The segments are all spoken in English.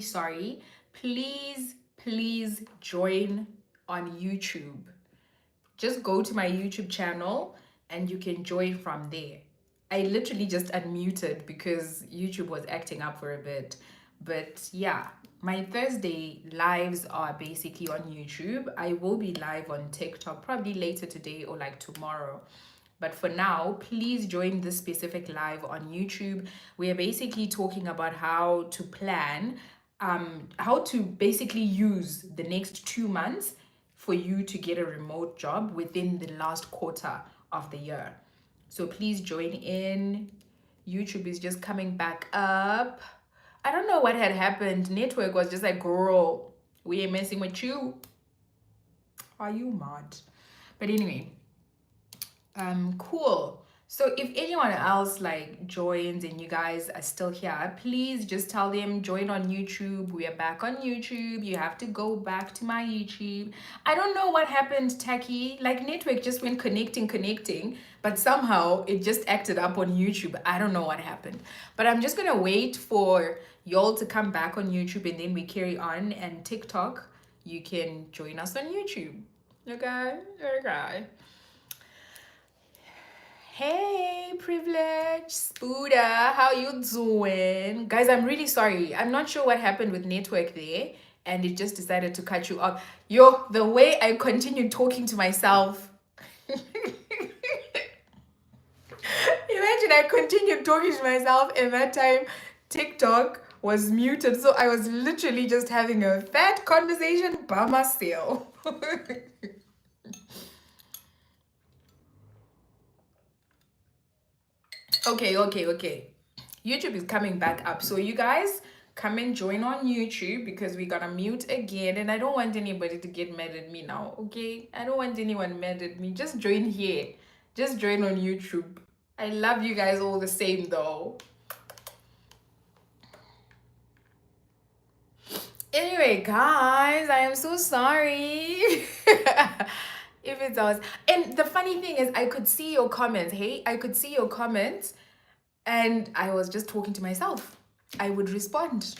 sorry, please join on YouTube. Just go to my YouTube channel and you can join from there. I literally just unmuted because YouTube was acting up for a bit. But yeah, my Thursday lives are basically on YouTube. I will be live on TikTok probably later today or like tomorrow. But for now, please join this specific live on YouTube. We are basically talking about how to plan, how to basically use the next 2 months for you to get a remote job within the last quarter of the year. So please join in. YouTube is just coming back up. I don't know what had happened. Network was just like, girl, we ain't messing with you. Are you mad? But anyway, cool. So if anyone else like joins and you guys are still here, please just tell them join on YouTube. We are back on YouTube. You have to go back to my YouTube. I don't know what happened, Taki. Like network just went connecting, but somehow it just acted up on YouTube. I don't know what happened. But I'm just gonna wait for y'all to come back on YouTube and then we carry on. And TikTok, you can join us on YouTube. Okay? Okay. Hey, Privilege, Spooda, how you doing? Guys, I'm really sorry. I'm not sure what happened with network there, and it just decided to cut you off. Yo, the way I continued talking to myself. Imagine I continued talking to myself, and that time TikTok was muted, so I was literally just having a fat conversation by myself. Okay. YouTube is coming back up. So you guys come and join on YouTube because we gotta mute again. And I don't want anybody to get mad at me now, okay? I don't want anyone mad at me. Just join here. Just join on YouTube. I love you guys all the same though. Anyway, guys, I am so sorry. If it's us. And the funny thing is I could see your comments. Hey, I could see your comments. And I was just talking to myself. I would respond.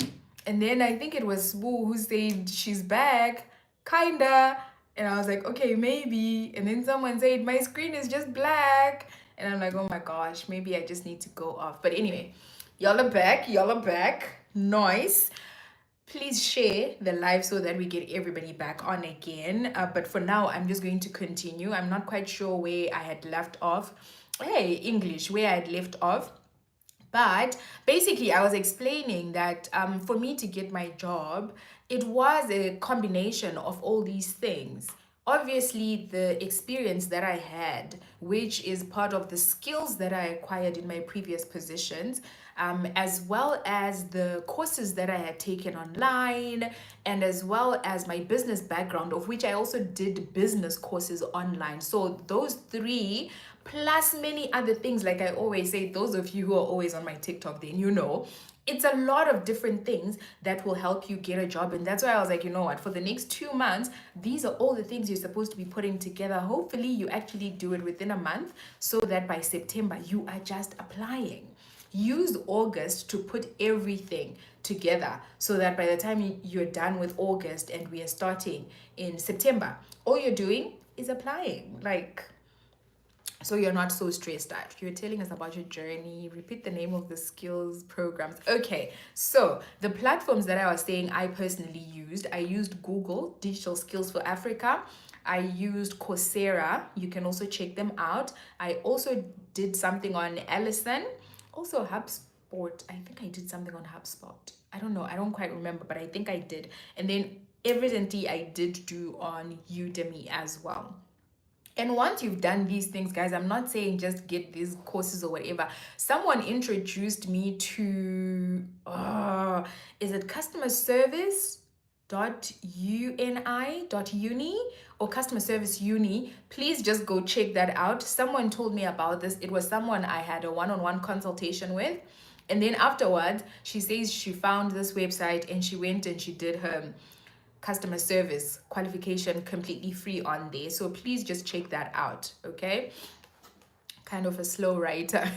And then I think it was Spoo who said she's back, kinda. And I was like, okay, maybe. And then someone said, my screen is just black. And I'm like, oh my gosh, maybe I just need to go off. But anyway, y'all are back. Nice. Please share the live so that we get everybody back on again. But for now, I'm just going to continue. I'm not quite sure where I had left off. Hey, English, where I had left off. But basically, I was explaining that for me to get my job, it was a combination of all these things. Obviously, the experience that I had, which is part of the skills that I acquired in my previous positions, as well as the courses that I had taken online, and as well as my business background, of which I also did business courses online. So those three plus many other things, like I always say, those of you who are always on my TikTok, then you know it's a lot of different things that will help you get a job. And that's why I was like, you know what, for the next 2 months, these are all the things you're supposed to be putting together. Hopefully you actually do it within a month so that by September you are just applying. Use August to put everything together so that by the time you're done with August and we are starting in September, all you're doing is applying. Like, so you're not so stressed out. You're telling us about your journey. Repeat the name of the skills programs. Okay, so the platforms that I was saying I personally used, I used Google Digital Skills for Africa. I used Coursera. You can also check them out. I also did something on Ellison. Also HubSpot. I think I did something on HubSpot. I don't know. I don't quite remember, but I think I did. And then evidently I did do on Udemy as well. And once you've done these things, guys, I'm not saying just get these courses or whatever. Someone introduced me to, is it customer service .uni or customer service uni? Please just go check that out. Someone told me about this. It was someone I had a one-on-one consultation with. And then afterwards, she says she found this website and she went and she did her customer service qualification completely free on there. So please just check that out, okay? Kind of a slow writer.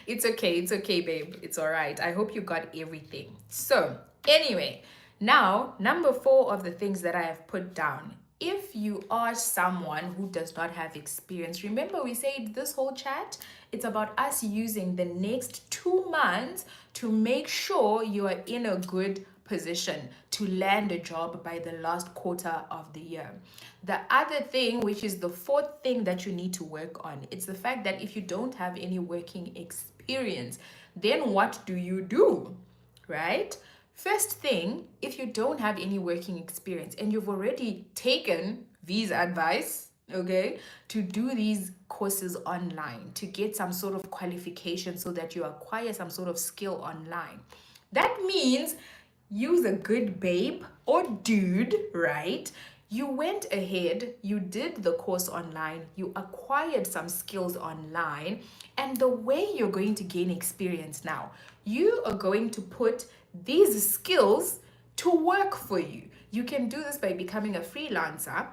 It's okay, babe. It's all right. I hope you got everything. So Anyway, now, number 4 of the things that I have put down. If you are someone who does not have experience, remember we said this whole chat, it's about us using the next 2 months to make sure you are in a good position to land a job by the last quarter of the year. The other thing, which is the 4th thing that you need to work on, it's the fact that if you don't have any working experience, then what do? Right? First thing, if you don't have any working experience and you've already taken V's advice, okay, to do these courses online, to get some sort of qualification so that you acquire some sort of skill online, that means you's a good babe or dude, right? You went ahead, you did the course online, you acquired some skills online, and the way you're going to gain experience now, you are going to put these skills to work for you. You can do this by becoming a freelancer,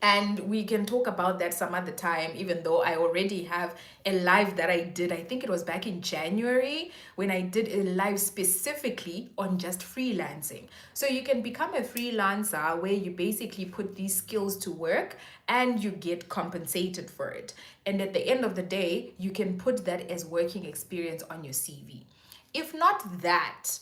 and we can talk about that some other time, even though I already have a live that I did. I think it was back in January when I did a live specifically on just freelancing. So you can become a freelancer where you basically put these skills to work and you get compensated for it. And at the end of the day, you can put that as working experience on your CV. If not that,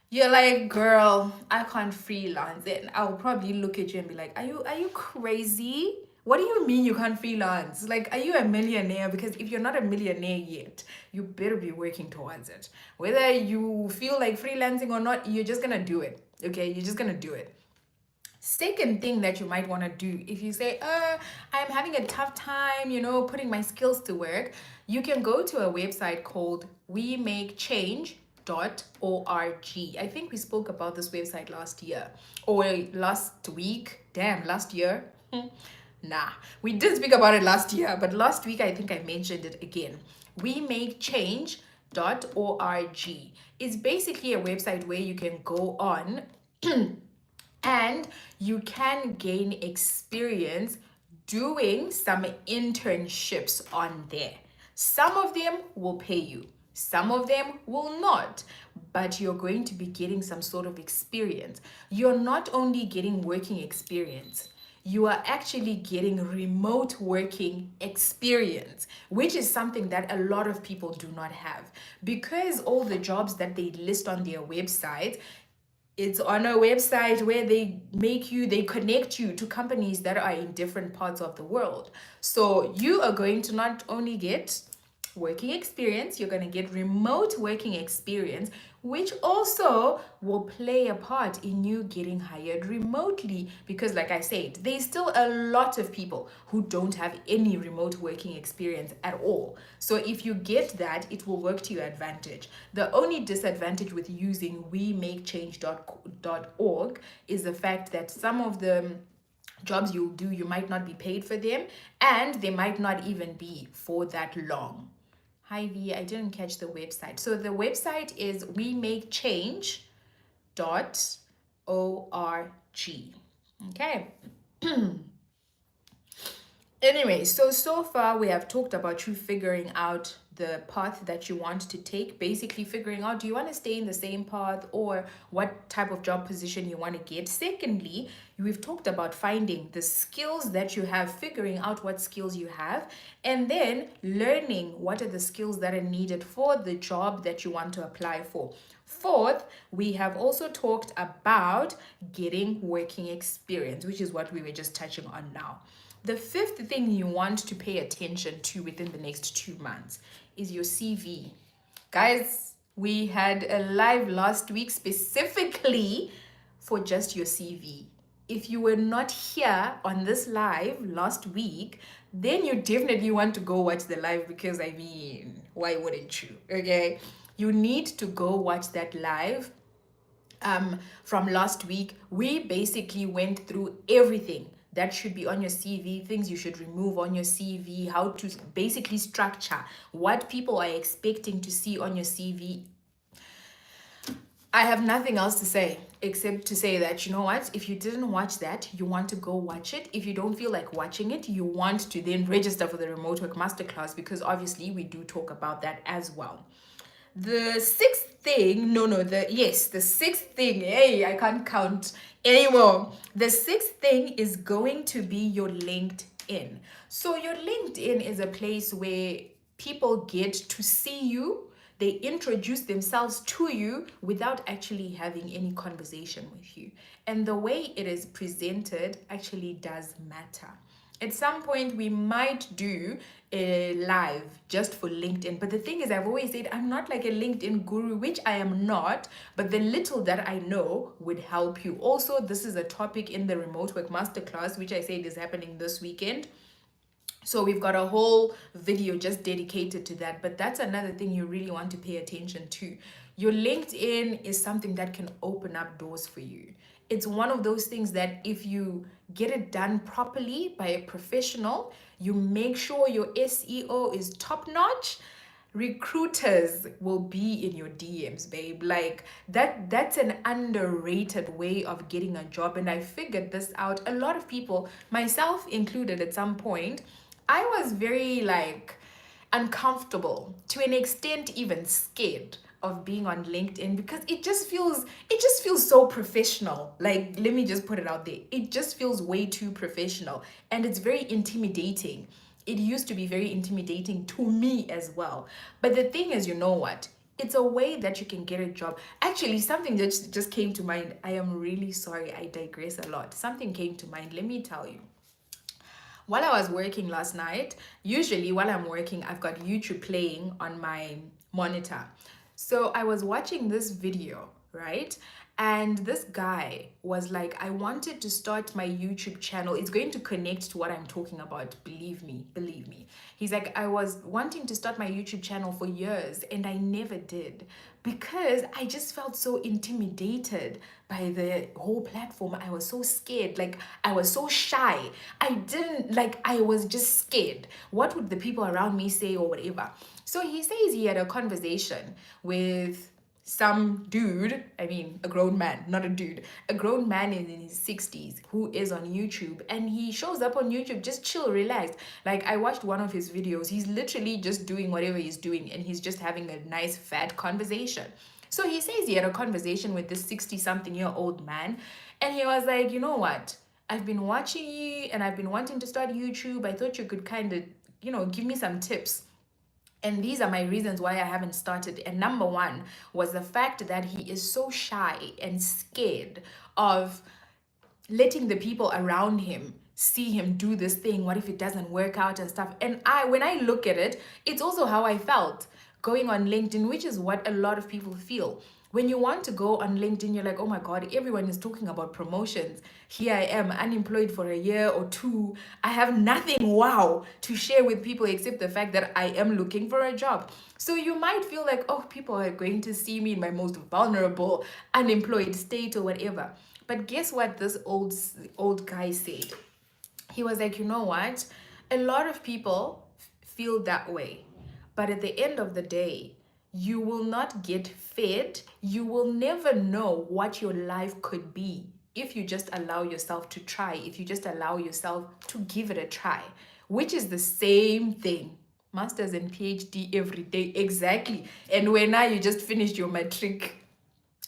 you're like, girl, I can't freelance. Then I'll probably look at you and be like, are you crazy? What do you mean you can't freelance? Like, are you a millionaire? Because if you're not a millionaire yet, you better be working towards it. Whether you feel like freelancing or not, you're just gonna do it. Okay, you're just gonna do it. Second thing that you might want to do, if you say, I'm having a tough time, putting my skills to work, you can go to a website called WeMakeChange.org. I think we spoke about this website last year or last week. Damn, last year. Nah, we did speak about it last year, but last week I think I mentioned it again. WeMakeChange.org is basically a website where you can go on and you can gain experience doing some internships on there. Some of them will pay you, some of them will not, but you're going to be getting some sort of experience. You're not only getting working experience, you are actually getting remote working experience, which is something that a lot of people do not have. Because all the jobs that they list on their website, it's on a website where they connect you to companies that are in different parts of the world. So you are going to not only get working experience, you're going to get remote working experience, which also will play a part in you getting hired remotely. Because like I said, there's still a lot of people who don't have any remote working experience at all. So if you get that, it will work to your advantage. The only disadvantage with using WeMakeChange.org is the fact that some of the jobs you'll do, you might not be paid for them, and they might not even be for that long. Hi V, I didn't catch the website. So the website is WeMakeChange.org. Okay. Anyway, so far we have talked about you figuring out the path that you want to take, basically figuring out, do you want to stay in the same path or what type of job position you want to get. Secondly, we've talked about finding the skills that you have, figuring out what skills you have, and then learning what are the skills that are needed for the job that you want to apply for. Fourth, we have also talked about getting working experience, which is what we were just touching on now. The fifth thing you want to pay attention to within the next 2 months is your CV. Guys, we had a live last week specifically for just your CV. If you were not here on this live last week, then you definitely want to go watch the live, because I mean, why wouldn't you? Okay, you need to go watch that live. From last week, we basically went through everything that should be on your CV, things you should remove on your CV, how to basically structure what people are expecting to see on your CV. I have nothing else to say except to say that, you know what, if you didn't watch that, you want to go watch it. If you don't feel like watching it, you want to then register for the remote work masterclass, because obviously we do talk about that as well. the sixth thing, the sixth thing, hey, I can't count anymore. The sixth thing is going to be your LinkedIn. So your LinkedIn is a place where people get to see you, they introduce themselves to you without actually having any conversation with you. And the way it is presented actually does matter. At some point, we might do a live just for LinkedIn. But the thing is, I've always said I'm not like a LinkedIn guru, which I am not. But the little that I know would help you. Also, this is a topic in the remote work masterclass, which I said is happening this weekend. So we've got a whole video just dedicated to that. But that's another thing you really want to pay attention to. Your LinkedIn is something that can open up doors for you. It's one of those things that if you get it done properly by a professional, you make sure your SEO is top notch, recruiters will be in your DMs, babe. Like that's an underrated way of getting a job. And I figured this out. A lot of people, myself included at some point, I was very like uncomfortable, to an extent even scared of being on LinkedIn, because it just feels so professional. Like, let me just put it out there. It just feels way too professional, and it's very intimidating. It used to be very intimidating to me as well. But the thing is, you know what? It's a way that you can get a job. Actually, something just came to mind. I am really sorry. I digress a lot. Something came to mind. Let me tell you. While I was working last night, usually while I'm working, I've got YouTube playing on my monitor. So I was watching this video, right? And this guy was like, I wanted to start my YouTube channel. It's going to connect to what I'm talking about. Believe me, believe me. He's like, I was wanting to start my YouTube channel for years and I never did because I just felt so intimidated by the whole platform. I was so scared. Like, I was so shy. I was just scared. What would the people around me say or whatever? So he says he had a conversation with some dude, I mean, a grown man, not a dude, a grown man in his 60s who is on YouTube, and he shows up on YouTube just chill, relaxed. Like, I watched one of his videos. He's literally just doing whatever he's doing, and he's just having a nice, fat conversation. So he says he had a conversation with this 60-something-year-old man, and he was like, you know what? I've been watching you, and I've been wanting to start YouTube. I thought you could kind of, give me some tips. And these are my reasons why I haven't started. And number one was the fact that he is so shy and scared of letting the people around him see him do this thing. What if it doesn't work out and stuff? And when I look at it, it's also how I felt going on LinkedIn, which is what a lot of people feel. When you want to go on LinkedIn, you're like, oh my God, everyone is talking about promotions. Here I am, unemployed for a year or two. I have nothing, wow, to share with people except the fact that I am looking for a job. So you might feel like, oh, people are going to see me in my most vulnerable, unemployed state or whatever. But guess what this old guy said? He was like, you know what? A lot of people feel that way. But at the end of the day, you will not get fed. You will never know what your life could be if you just allow yourself to try, if you just allow yourself to give it a try, which is the same thing. Masters and PhD every day, exactly. And when now you just finished your matric,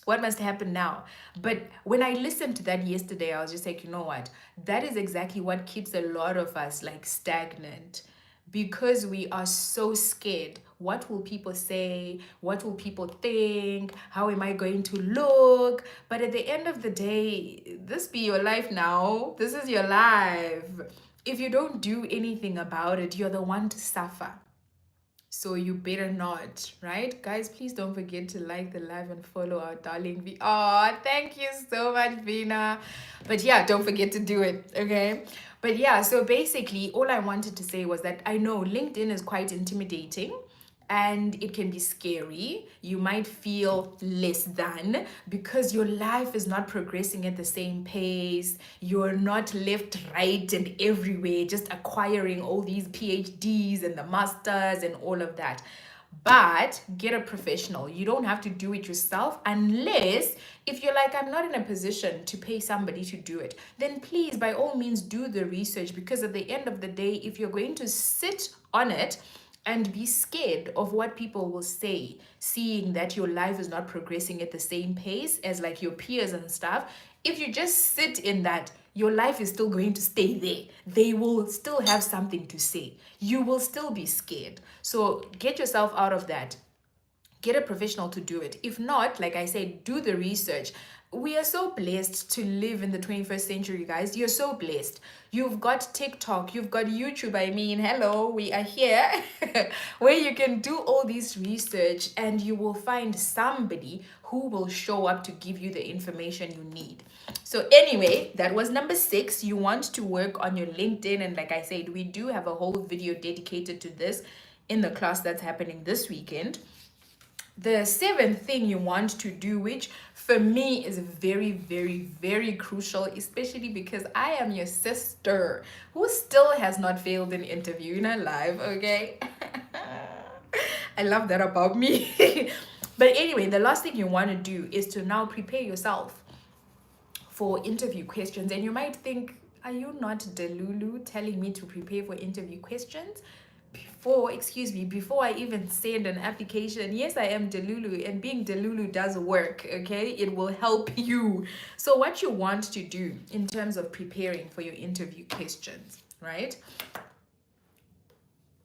what must happen now? But when I listened to that yesterday, I was just like, you know what? That is exactly what keeps a lot of us like stagnant, because we are so scared. What will people say? What will people think? How am I going to look? But at the end of the day, this be your life now. This is your life. If you don't do anything about it, you're the one to suffer. So you better not, right? Guys, please don't forget to like the live and follow our darling V. Oh, thank you so much, Vina. But yeah, don't forget to do it, okay? But yeah, so basically all I wanted to say was that I know LinkedIn is quite intimidating and it can be scary. You might feel less than because your life is not progressing at the same pace. You're not left, right, and everywhere, just acquiring all these PhDs and the masters and all of that. But get a professional. You don't have to do it yourself unless if you're like, I'm not in a position to pay somebody to do it. Then please, by all means, do the research, because at the end of the day, if you're going to sit on it and be scared of what people will say, seeing that your life is not progressing at the same pace as like your peers and stuff. If you just sit in that, your life is still going to stay there. They will still have something to say. You will still be scared. So get yourself out of that. Get a professional to do it. If not, like I said, do the research. We are so blessed to live in the 21st century, guys. You're so blessed. You've got TikTok, you've got YouTube. I mean, hello, we are here where you can do all this research and you will find somebody who will show up to give you the information you need. So anyway, that was number 6. You want to work on your LinkedIn. And like I said, we do have a whole video dedicated to this in the class that's happening this weekend. The 7th thing you want to do, which for me is very, very, very crucial, especially because I am your sister who still has not failed an interview in her life, okay? I love that about me. But anyway, the last thing you want to do is to now prepare yourself for interview questions. And you might think, are you not Delulu telling me to prepare for interview questions? Before I even send an application. Yes, I am Delulu, and being Delulu does work, okay? It will help you. So what you want to do in terms of preparing for your interview questions, right?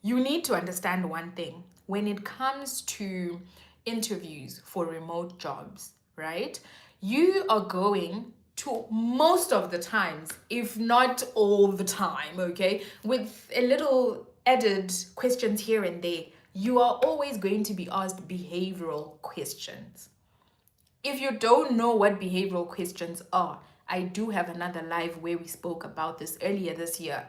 You need to understand one thing. When it comes to interviews for remote jobs, right? You are going to, most of the times, if not all the time, okay, with a little added questions here and there, you are always going to be asked behavioral questions. If you don't know what behavioral questions are, I do have another live where we spoke about this earlier this year.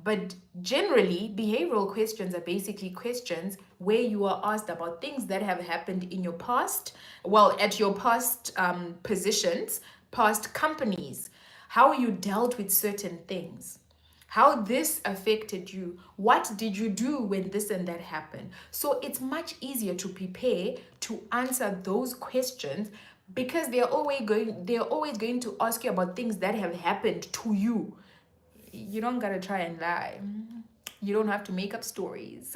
But generally, behavioral questions are basically questions where you are asked about things that have happened in your past, well, at your past positions, past companies, how you dealt with certain things, how this affected you, what did you do when this and that happened. So it's much easier to prepare to answer those questions because they're always going to ask you about things that have happened to you. You don't gotta try and lie. You don't have to make up stories.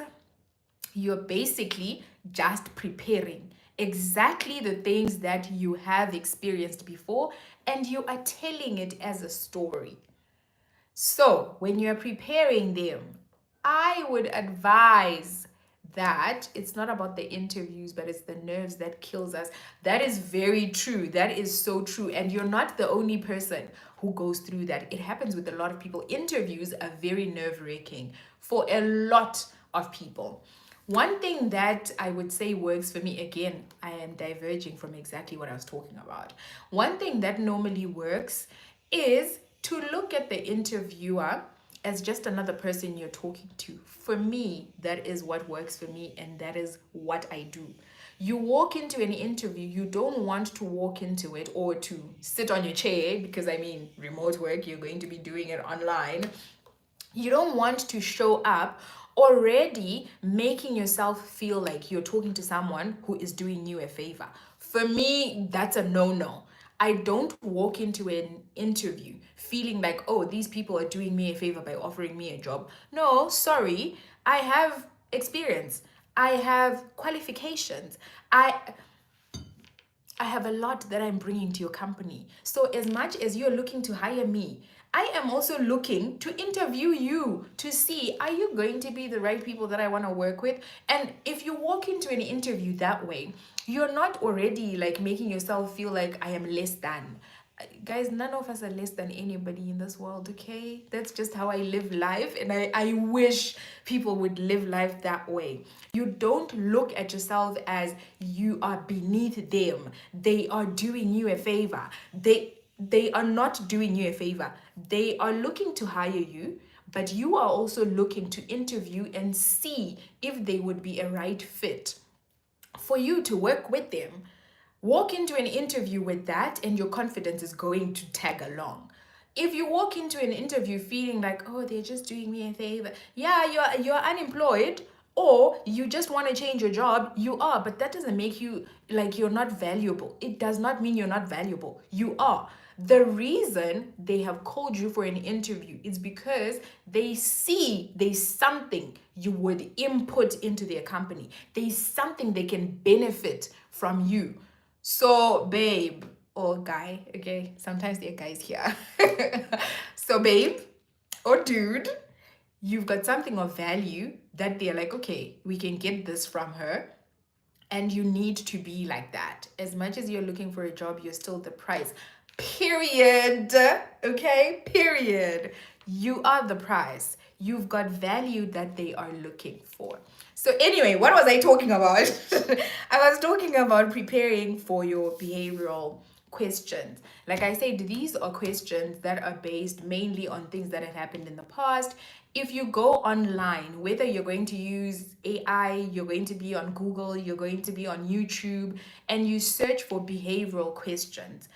You're basically just preparing exactly the things that you have experienced before, and you are telling it as a story. So when you're preparing them, I would advise that it's not about the interviews, but it's the nerves that kills us. That is very true. That is so true. And you're not the only person who goes through that. It happens with a lot of people. Interviews are very nerve-wracking for a lot of people. One thing that I would say works for me, again, I am diverging from exactly what I was talking about. One thing that normally works is to look at the interviewer as just another person you're talking to. For me, that is what works for me, and that is what I do. You walk into an interview, you don't want to walk into it or to sit on your chair, because I mean, remote work, you're going to be doing it online. You don't want to show up already making yourself feel like you're talking to someone who is doing you a favor. For me, that's a no-no. I don't walk into an interview feeling like, oh, these people are doing me a favor by offering me a job. No, sorry. I have experience. I have qualifications. I have a lot that I'm bringing to your company. So as much as you're looking to hire me, I am also looking to interview you to see, are you going to be the right people that I want to work with? And if you walk into an interview that way, you're not already like making yourself feel like I am less than. Guys, none of us are less than anybody in this world, okay? That's just how I live life, and I wish people would live life that way. You don't look at yourself as you are beneath them. They are doing you a favor. They are not doing you a favor. They are looking to hire you, but you are also looking to interview and see if they would be a right fit for you to work with them. Walk into an interview with that and your confidence is going to tag along. If you walk into an interview feeling like, oh, they're just doing me a favor. Yeah, you're unemployed. Or you just want to change your job, you are, but that doesn't make you like you're not valuable. It does not mean you're not valuable. You are. The reason they have called you for an interview is because they see there's something you would input into their company. There's something they can benefit from you. So, babe or guy, okay, sometimes there are guys here. So, babe or dude, you've got something of value that they're like, okay, we can get this from her. And you need to be like that. As much as you're looking for a job, you're still the prize. Period. Okay? Period. You are the prize. You've got value that they are looking for. So, anyway, what was I talking about? I was talking about preparing for your behavioral questions. Like I said, these are questions that are based mainly on things that have happened in the past. If you go online, whether you're going to use AI, you're going to be on Google, you're going to be on YouTube, and you search for behavioral questions,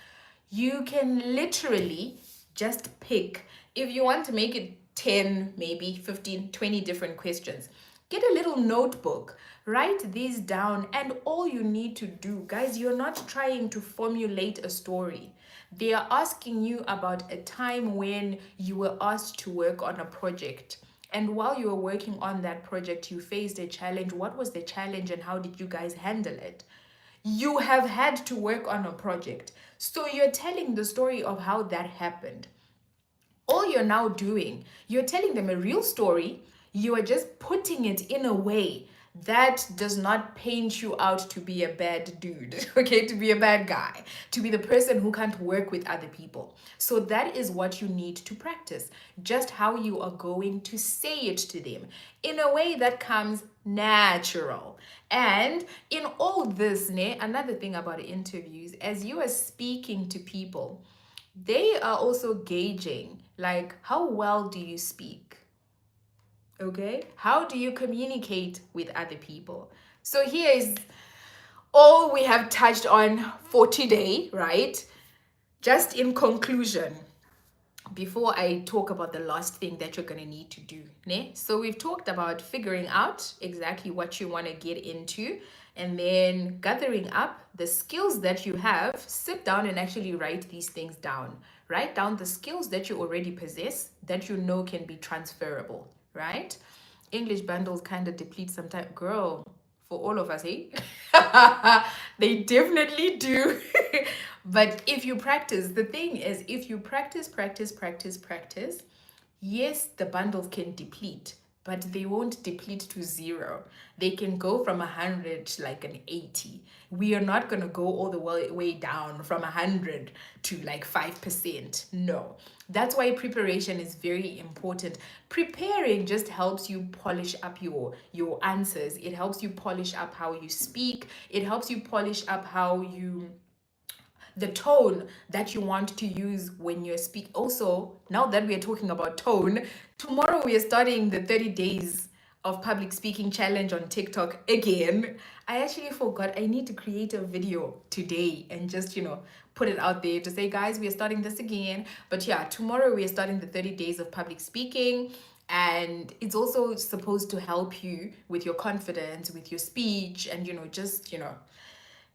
you can literally just pick, if you want to make it 10, maybe 15, 20 different questions. Get a little notebook, write these down, and all you need to do, guys, you're not trying to formulate a story. They are asking you about a time when you were asked to work on a project. And while you were working on that project, you faced a challenge. What was the challenge and how did you guys handle it? You have had to work on a project. So you're telling the story of how that happened. All you're now doing, you're telling them a real story. You are just putting it in a way that does not paint you out to be a bad dude, okay, to be a bad guy, to be the person who can't work with other people. So that is what you need to practice, just how you are going to say it to them in a way that comes natural. And in all this, another thing about interviews, as you are speaking to people, they are also gauging like how well do you speak, okay, how do you communicate with other people. So here is all we have touched on for today, right? Just in conclusion, before I talk about the last thing that you're going to need to do, ne? So we've talked about figuring out exactly what you want to get into, and then gathering up the skills that you have. Sit down and actually write these things down. Write down the skills that you already possess that you know can be transferable, right? English bundles kind of deplete sometimes, girl, for all of us, eh? They definitely do. But if you practice, the thing is, if you practice, yes, the bundles can deplete, but they won't deplete to zero. They can go from 100 to like an 80. We are not going to go all the way down from 100 to like 5%. No. That's why preparation is very important. Preparing just helps you polish up your answers. It helps you polish up how you speak. It helps you polish up how you the tone that you want to use when you're speaking. Also, now that we are talking about tone, tomorrow we are starting the 30 days of public speaking challenge on TikTok again. I actually forgot I need to create a video today and just, put it out there to say, guys, we are starting this again. But yeah, tomorrow we are starting the 30 days of public speaking. And it's also supposed to help you with your confidence, with your speech, and,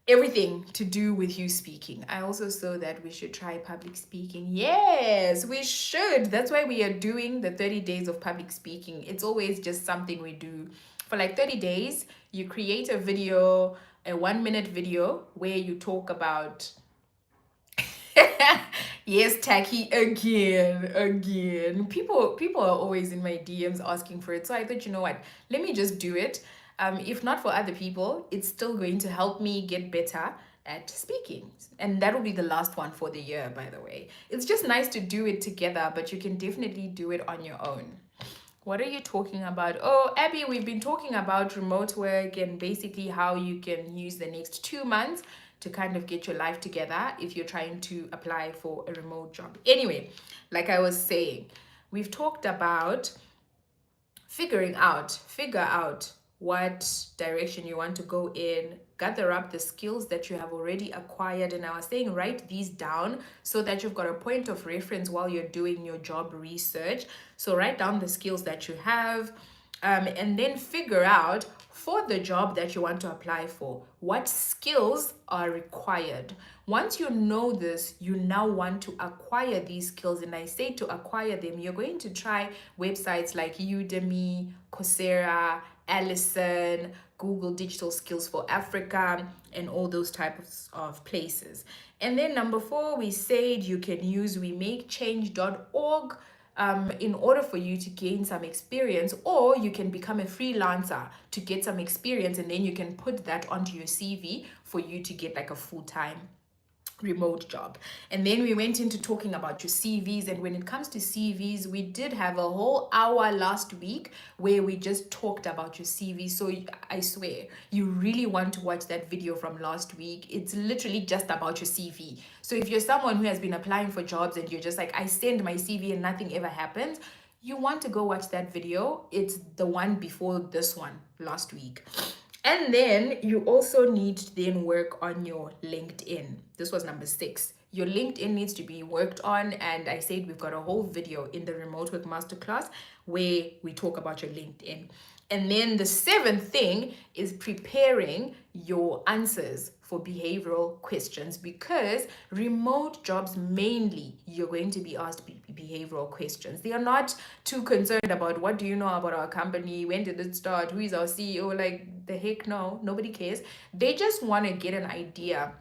everything to do with you speaking. I also saw that we should try public speaking. Yes, we should. That's why we are doing the 30 days of public speaking. It's always just something we do for like 30 days. You create a video, a 1-minute video where you talk about yes, tacky again. People are always in my DMs asking for it. So I thought, you know what? Let me just do it. If not for other people, it's still going to help me get better at speaking. And that will be the last one for the year, by the way. It's just nice to do it together, but you can definitely do it on your own. What are you talking about? Oh, Abby, we've been talking about remote work and basically how you can use the next 2 months to kind of get your life together if you're trying to apply for a remote job. Anyway, like I was saying, we've talked about figure out what direction you want to go in, gather up the skills that you have already acquired. And I was saying, write these down so that you've got a point of reference while you're doing your job research. So write down the skills that you have. and then figure out for the job that you want to apply for, what skills are required. Once you know this, you now want to acquire these skills. And I say to acquire them, you're going to try websites like Udemy, Coursera, Allison, Google Digital Skills for Africa, and all those types of places. And then number 4, we said you can use wemakechange.org in order for you to gain some experience, or you can become a freelancer to get some experience, and then you can put that onto your CV for you to get like a full-time remote job. And then we went into talking about your CVs. And when it comes to CVs, we did have a whole hour last week where we just talked about your CV. So I swear, you really want to watch that video from last week. It's literally just about your CV. So if you're someone who has been applying for jobs and you're just like, I send my CV and nothing ever happens, you want to go watch that video. It's the one before this one last week. And then you also need to then work on your LinkedIn. This was number 6. Your LinkedIn needs to be worked on. And I said we've got a whole video in the Remote Work Masterclass where we talk about your LinkedIn. And then the 7th thing is preparing your answers for behavioral questions, because remote jobs, mainly you're going to be asked behavioral questions. They are not too concerned about what do you know about our company, when did it start, who is our CEO, like the heck no, nobody cares. They just want to get an idea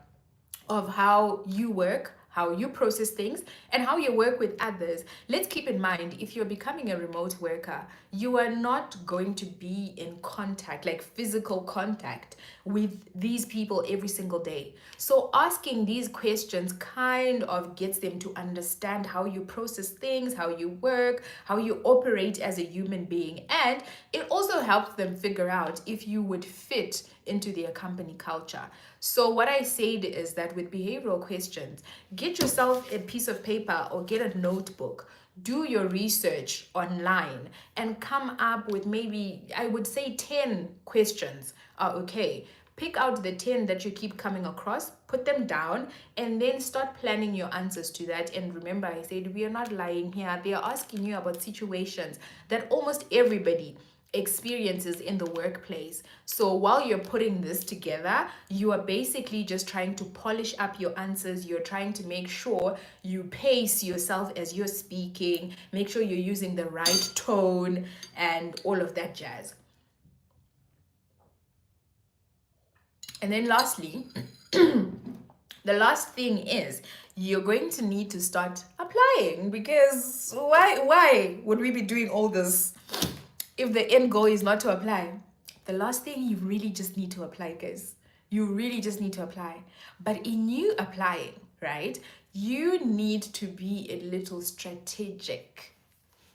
of how you work, how you process things, and how you work with others. Let's keep in mind, if you're becoming a remote worker, you are not going to be in contact, like physical contact, with these people every single day. So asking these questions kind of gets them to understand how you process things, how you work, how you operate as a human being. And it also helps them figure out if you would fit into their company culture. So what I said is that with behavioral questions, get yourself a piece of paper or get a notebook, do your research online, and come up with maybe, I would say 10 questions are okay. Pick out the 10 that you keep coming across, put them down, and then start planning your answers to that. And remember, I said we are not lying here. They are asking you about situations that almost everybody experiences in the workplace. So while you're putting this together, you are basically just trying to polish up your answers. You're trying to make sure you pace yourself as you're speaking, make sure you're using the right tone and all of that jazz. And then lastly, the last thing is you're going to need to start applying, because why would we be doing all this if the end goal is not to apply? The last thing, you really just need to apply, guys. You really just need to apply. But in you applying, right, you need to be a little strategic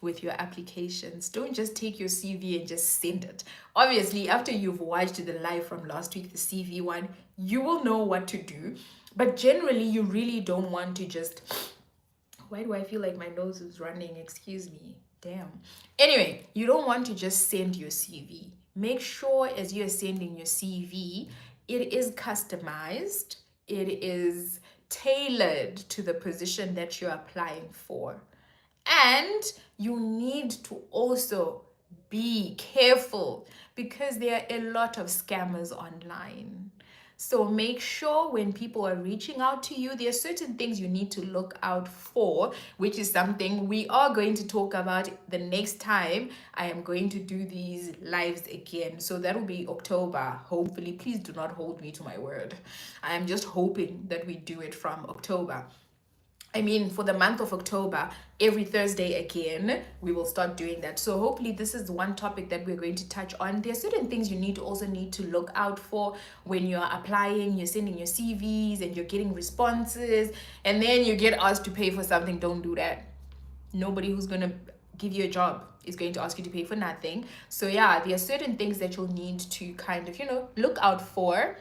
with your applications. Don't just take your CV and just send it. Obviously, after you've watched the live from last week, the CV one, you will know what to do. But generally, you really don't want to just... Why do I feel like my nose is running? Excuse me. Damn. Anyway, you don't want to just send your CV. Make sure as you're sending your CV, it is customized. It is tailored to the position that you're applying for. And you need to also be careful, because there are a lot of scammers online. So make sure when people are reaching out to you, there are certain things you need to look out for, which is something we are going to talk about the next time I am going to do these lives again. So that will be October. Hopefully, please do not hold me to my word. I am just hoping that we do it from October. I mean, for the month of October, every Thursday again, we will start doing that. So hopefully this is one topic that we're going to touch on. There are certain things you need to look out for when you're applying, you're sending your CVs and you're getting responses, and then you get asked to pay for something. Don't do that. Nobody who's going to give you a job is going to ask you to pay for nothing. So yeah, there are certain things that you'll need to kind of, look out for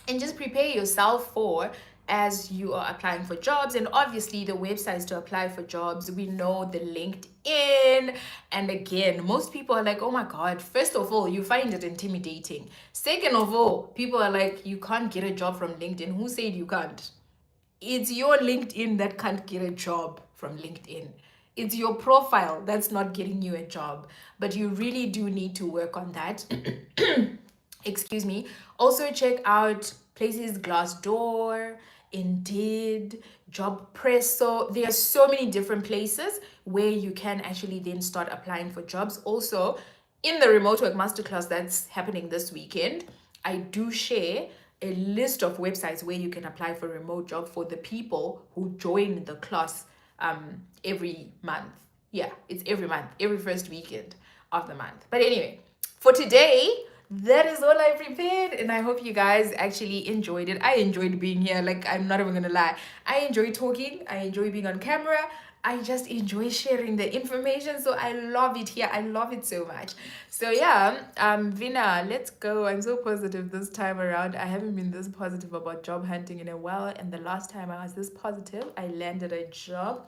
and just prepare yourself for as you are applying for jobs. And obviously the websites to apply for jobs, we know the LinkedIn. And again, most people are like, oh my God, first of all, you find it intimidating. Second of all, people are like, you can't get a job from LinkedIn. Who said you can't? It's your LinkedIn that can't get a job from LinkedIn. It's your profile that's not getting you a job, but you really do need to work on that. Excuse me. Also check out places Glassdoor, Indeed, Job Press. So there are so many different places where you can actually then start applying for jobs. Also, in the remote work masterclass that's happening this weekend, I do share a list of websites where you can apply for a remote job for the people who join the class every month. Yeah, it's every month, every first weekend of the month. But anyway, for today, that is all I prepared, and I hope you guys actually enjoyed it. I enjoyed being here, like, I'm not even gonna lie. I enjoy talking, I enjoy being on camera, I just enjoy sharing the information, so I love it here. I love it so much. So yeah, Vina, let's go. I'm so positive this time around. I haven't been this positive about job hunting in a while, and the last time I was this positive, I landed a job.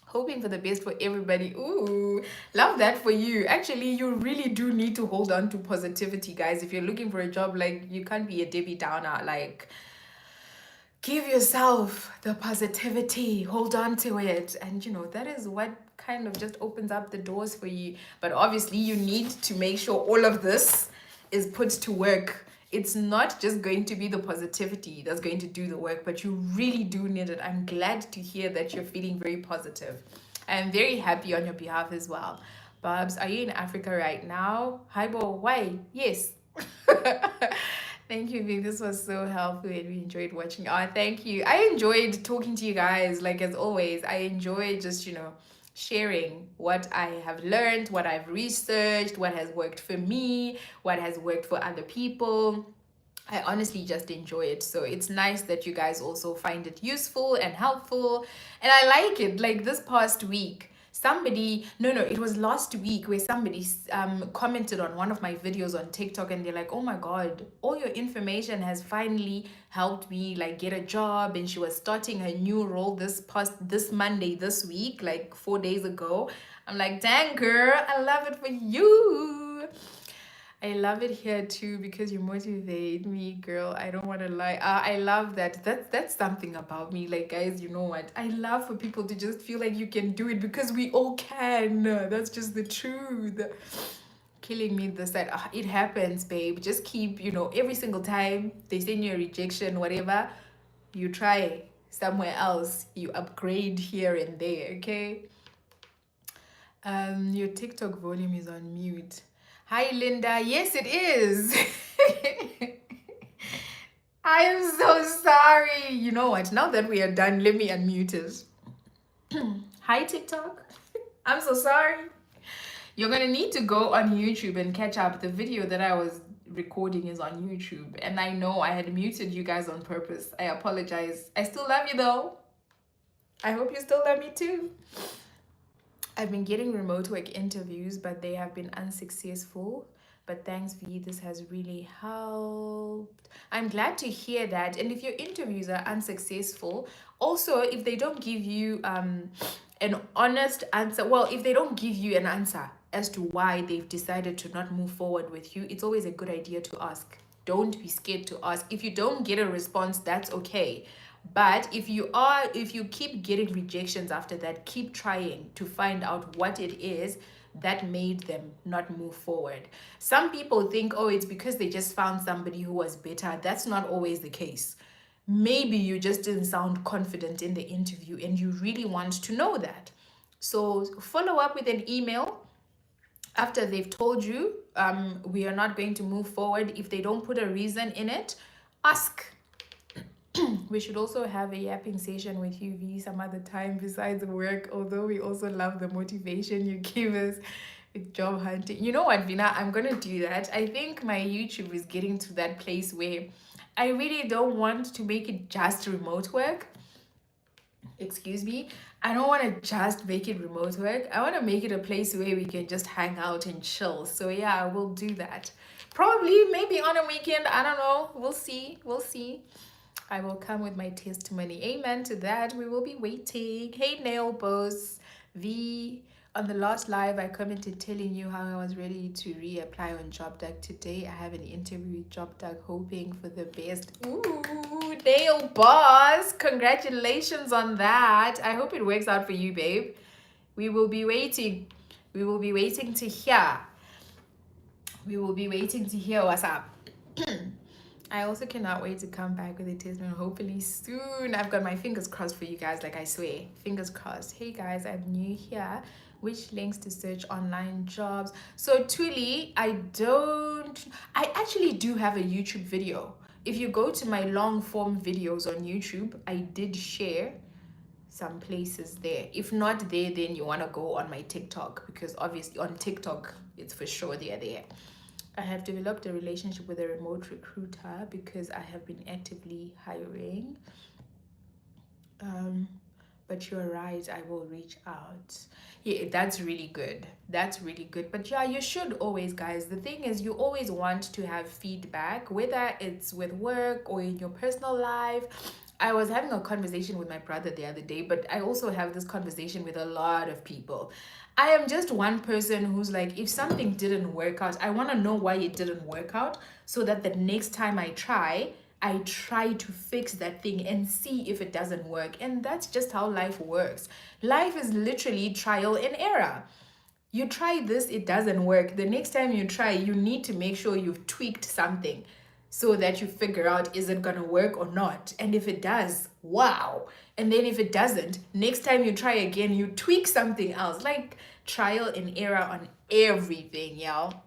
Hoping for the best for everybody. Ooh, love that for you. Actually, you really do need to hold on to positivity, guys. If you're looking for a job, like, you can't be a Debbie Downer. Like, give yourself the positivity, hold on to it, and that is what kind of just opens up the doors for you. But obviously you need to make sure all of this is put to work. It's not just going to be the positivity that's going to do the work, but you really do need it. I'm glad to hear that you're feeling very positive. I'm very happy on your behalf as well. Babs, are you in Africa right now? Hi, Bo. Why? Yes. Thank you, Vic. This was so helpful and we enjoyed watching. Oh, thank you. I enjoyed talking to you guys, like, as always. I enjoy just, sharing what I have learned, what I've researched, what has worked for me, what has worked for other people. I honestly just enjoy it. So it's nice that you guys also find it useful and helpful. And I like it. Like, this past week, it was last week, where somebody commented on one of my videos on TikTok, and they're like, oh my God, all your information has finally helped me, like, get a job. And she was starting her new role this Monday, this week, like 4 days ago. I'm like, dang, girl, I love it for you. I love it here too, because you motivate me, girl. I don't want to lie. I love that. That's something about me. Like, guys, you know what? I love for people to just feel like you can do it, because we all can. That's just the truth. Killing me the side. It happens, babe. Just keep, every single time they send you a rejection, whatever, you try somewhere else. You upgrade here and there, okay? Your TikTok volume is on mute. Hi, Linda. Yes, it is. I am so sorry. You know what? Now that we are done, let me unmute it. Hi, TikTok. I'm so sorry. You're going to need to go on YouTube and catch up. The video that I was recording is on YouTube. And I know I had muted you guys on purpose. I apologize. I still love you, though. I hope you still love me, too. I've been getting remote work interviews, but they have been unsuccessful. But thanks, V, this has really helped. I'm glad to hear that. And if your interviews are unsuccessful, also, if they don't give you an honest answer, well, if they don't give you an answer as to why they've decided to not move forward with you, it's always a good idea to ask. Don't be scared to ask. If you don't get a response, that's okay. But if you keep getting rejections after that, keep trying to find out what it is that made them not move forward. Some people think, oh, it's because they just found somebody who was better. That's not always the case. Maybe you just didn't sound confident in the interview and you really want to know that. So follow up with an email after they've told you we are not going to move forward. If they don't put a reason in it, ask. We should also have a yapping session with you, V, some other time besides work, although we also love the motivation you give us with job hunting. You know what, Vina? I'm going to do that. I think my YouTube is getting to that place where I really don't want to make it just remote work. Excuse me. I don't want to just make it remote work. I want to make it a place where we can just hang out and chill. So yeah, I will do that. Probably, maybe on a weekend. I don't know. We'll see. We'll see. I will come with my testimony. Amen to that. We will be waiting. Hey, Nail Boss V. On the last live, I commented telling you how I was ready to reapply on JobDuck. Today, I have an interview with JobDuck, hoping for the best. Ooh, Nail Boss. Congratulations on that. I hope it works out for you, babe. We will be waiting. We will be waiting to hear. We will be waiting to hear what's up. I also cannot wait to come back with a testimony, hopefully soon. I've got my fingers crossed for you guys, like I swear. Fingers crossed. Hey guys, I'm new here. Which links to search online jobs? So Tuli, I actually do have a YouTube video. If you go to my long form videos on YouTube, I did share some places there. If not there, then you want to go on my TikTok, because obviously on TikTok, it's for sure they're there. I have developed a relationship with a remote recruiter because I have been actively hiring. But you're right, I will reach out. Yeah, that's really good. That's really good. But yeah, you should always, guys. The thing is, you always want to have feedback, whether it's with work or in your personal life. I was having a conversation with my brother the other day, but I also have this conversation with a lot of people. I am just one person who's like, if something didn't work out, I want to know why it didn't work out, so that the next time I try to fix that thing and see if it doesn't work. And that's just how life works. Life is literally trial and error. You try this, it doesn't work. The next time you try, you need to make sure you've tweaked something so that you figure out, is it gonna work or not? And if it does, wow. And then if it doesn't, next time you try again, you tweak something else. Like trial and error on everything, y'all.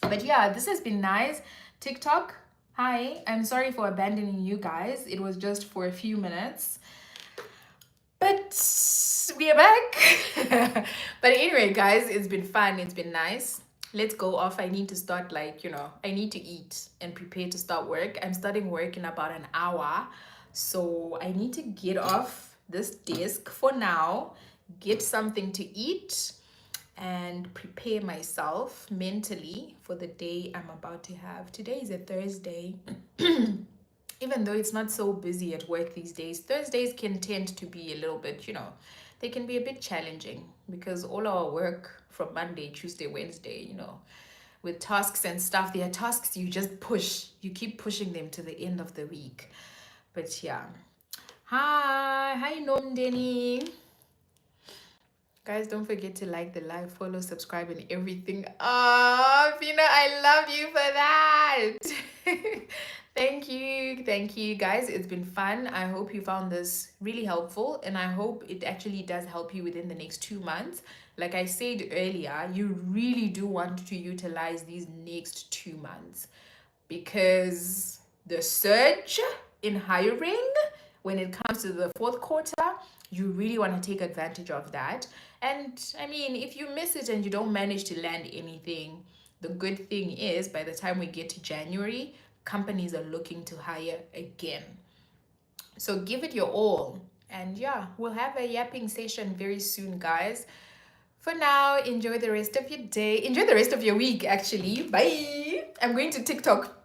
But yeah, this has been nice. TikTok, hi. I'm sorry for abandoning you guys. It was just for a few minutes. But we are back. But anyway, guys, it's been fun. It's been nice. Let's go off. I need to start, like, I need to eat and prepare to start work. I'm starting work in about an hour. So I need to get off this desk for now, get something to eat, and prepare myself mentally for the day I'm about to have. Today is a Thursday. Even though it's not so busy at work these days, Thursdays can tend to be a little bit, they can be a bit challenging, because all our work from Monday, Tuesday, Wednesday, with tasks and stuff, there are tasks you just push. You keep pushing them to the end of the week. But yeah. Hi Nomdeni. Guys, don't forget to like the live, follow, subscribe, and everything. Oh, Pina, I love you for that. Thank you guys. It's been fun. I hope you found this really helpful, and I hope it actually does help you within the next 2 months. Like I said earlier, you really do want to utilize these next 2 months, because the surge in hiring, when it comes to the fourth quarter, you really want to take advantage of that. And I mean, if you miss it and you don't manage to land anything, the good thing is, by the time we get to January, companies are looking to hire again. So give it your all. And yeah, we'll have a yapping session very soon, guys. For now, enjoy the rest of your day. Enjoy the rest of your week, actually. Bye. I'm going to TikTok.